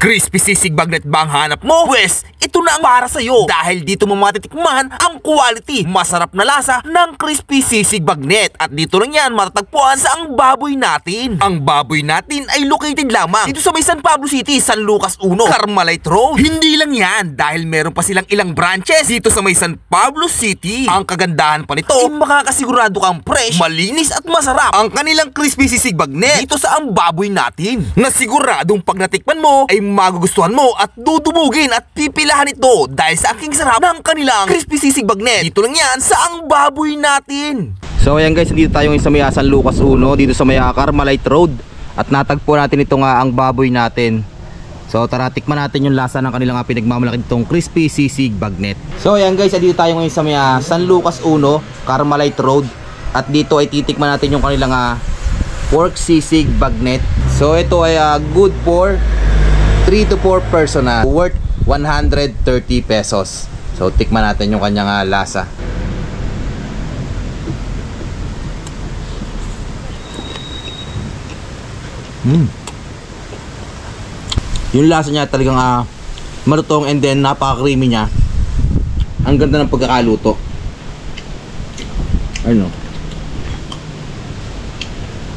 Crispy sisig bagnet ba ang hanap mo? Pwes, ito na ang para sa'yo dahil dito mo matitikman ang quality, masarap na lasa ng crispy sisig bagnet. At dito lang yan matatagpuan sa ang baboy natin. Ang baboy natin ay located lamang dito sa may San Pablo City, San Lucas 1, Carmelite Road. Hindi lang yan dahil meron pa silang ilang branches dito sa may San Pablo City. Ang kagandahan pa nito ay makakasigurado kang fresh, malinis at masarap ang kanilang crispy sisig bagnet dito sa ang baboy natin. Nasiguradong pag natikman mo ay magugustuhan mo at dudumugin at pipilahan ito dahil sa aking sarap ng kanilang crispy sisig bagnet. Dito lang yan sa ang baboy natin. So ayan guys, dito tayo sa may San Lucas 1, dito sa may Carmelite Road. At natagpo natin ito nga ang baboy natin. So tara, tikman natin yung lasa ng kanilang pinagmamalaki itong crispy sisig bagnet. So ayan guys, dito tayo ngayon sa may San Lucas 1, Carmelite Road. At dito ay titikman natin yung kanilang pork sisig bagnet. So ito ay good for 3 to 4 person, worth 130 pesos. So tikman natin yung kanyang lasa. Yung lasa niya talagang malutong, and then napaka-creamy niya. Ang ganda ng pagkakaluto. Ano?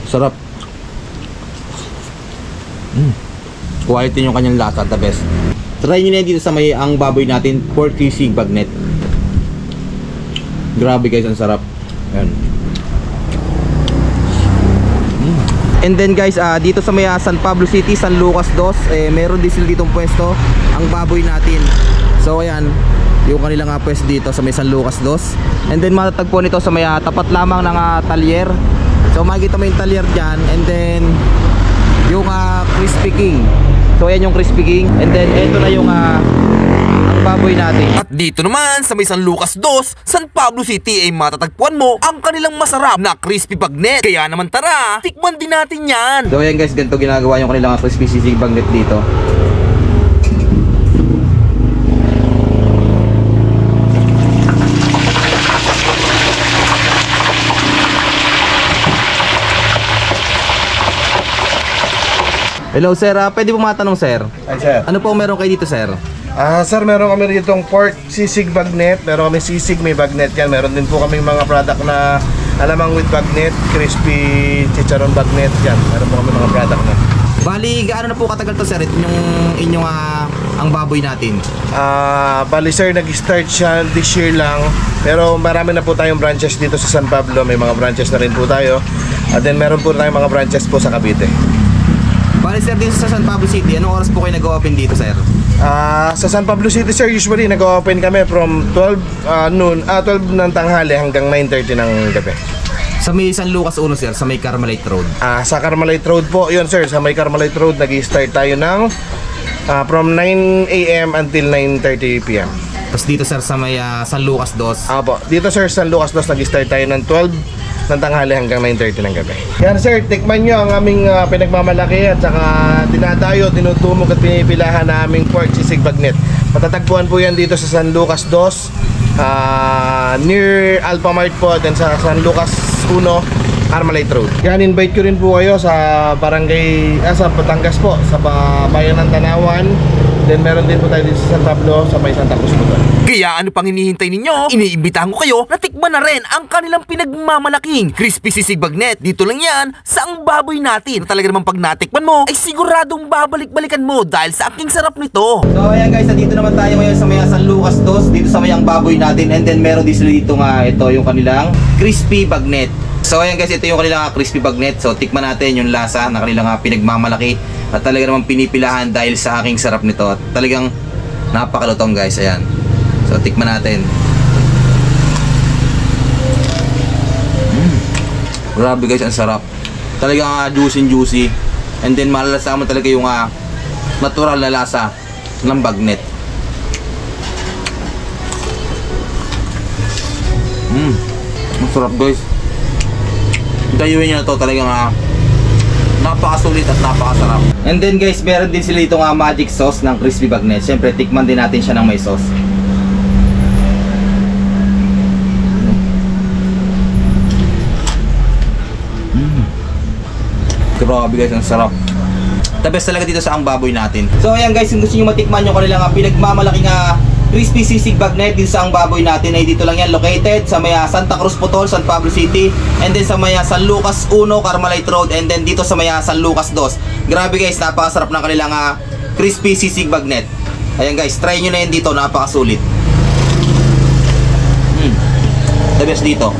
Sarap. Quality yung kanyang lasa, the best. Try nyo na dito sa may ang baboy natin, pork sisig bagnet. Grabe guys, ang sarap. Ayan. And then guys, dito sa may San Pablo City, San Lucas 2, meron din sila ditong pwesto ang baboy natin. So ayan, yung kanilang pwesto dito sa may San Lucas 2. And then matatagpo nito sa may tapat lamang ng talyer. So makikita mo yung talyer dyan. And then yung Crispy King. So ayan yung Crispy King. And then ito na yung ang baboy natin. At dito naman sa may San Lucas 2, San Pablo City ay matatagpuan mo ang kanilang masarap na crispy bagnet. Kaya naman tara, tikman din natin yan. So ayan guys, ganito ginagawa yung kanilang crispy sisig bagnet dito. Hello sir, pwede po matanong sir? Ay sir. Ano po meron kayo dito sir? Sir, meron kami ditong pork sisig bagnet. Meron kami sisig, may bagnet yan. Meron din po kami mga product na alamang with bagnet, crispy chicharon bagnet yan. Meron po kami mga product na. Bali, gaano na po katagal to sir inyong ang baboy natin? Bali sir, nag-start siya this year lang. Pero marami na po tayong branches dito sa San Pablo. May mga branches na rin po tayo. At then meron po tayong mga branches po sa Cavite. Bali sir, dito sa San Pablo City, anong oras po kayo nag-open dito sir? Sa San Pablo City sir, usually nag-open kami from 12 ng tanghali hanggang 9:30 ng gabi. Sa may San Lucas 1 sir, sa may Carmelite Road. Sa Carmelite Road po, yun sir, sa may Carmelite Road nag-start tayo ng from 9 AM until 9:30 PM. Tapos dito sir sa may San Lucas 2. Po, dito sir, San Lucas 2 nag-start tayo ng 12 ng tanghali hanggang 9:30 ng gabi. Yan sir, tikman nyo ang aming pinagmamalaki at saka dinadayo, tinutumog at pinipilahan na aming pork sisig bagnet. Matatagpuan po yan dito sa San Lucas 2, near Alphamart po, then sa San Lucas 1, Carmelite Road. Yan, invite ko rin po kayo sa barangay, sa Batangas po, sa bayan ng Tanawan. Then meron din po tayo dito sa San Pablo, sa may Santa Cruz po. Kaya ano pang hinihintay ninyo? Iniimbitahan ko kayo na tikman na rin ang kanilang pinagmamalaking crispy sisig bagnet. Dito lang yan sa ang baboy natin. Na talaga naman pag natikman mo ay siguradong babalik-balikan mo dahil sa aking sarap nito. So ayan guys, dito naman tayo ngayon sa may San Lucas 2, dito sa may ang baboy natin. And then meron din sila dito ito yung kanilang crispy bagnet. So ayan guys, ito yung kanilang crispy bagnet. So tikman natin yung lasa na kanilang pinagmamalaki. At talaga naman pinipilahan dahil sa aking sarap nito. At talagang napakalutong guys, ayan. So tikman natin. Grabe guys, ang sarap. Talagang juicy. And then malalasa mo talaga yung natural na lasa ng bagnet. Ang sarap guys. Dayuin nyo na to, talagang napakasulit at napakasarap. And then guys, meron din sila itong magic sauce ng crispy bagnet. Siyempre, tikman din natin siya ng may sauce. Grabe guys, ang sarap. The best talaga dito sa ang baboy natin. So ayan guys, kung gusto nyo matikman yung kanilang pinagmamalaking crispy sisig bagnet dito sa ang baboy natin ay dito lang yan located sa may Santa Cruz Putol, San Pablo City, and then sa may San Lucas 1, Carmelite Road, and then dito sa may San Lucas 2. Grabe guys, napakasarap ng kanilang crispy sisig bagnet. Ayan guys, try nyo na yan dito, napakasulit. The best dito.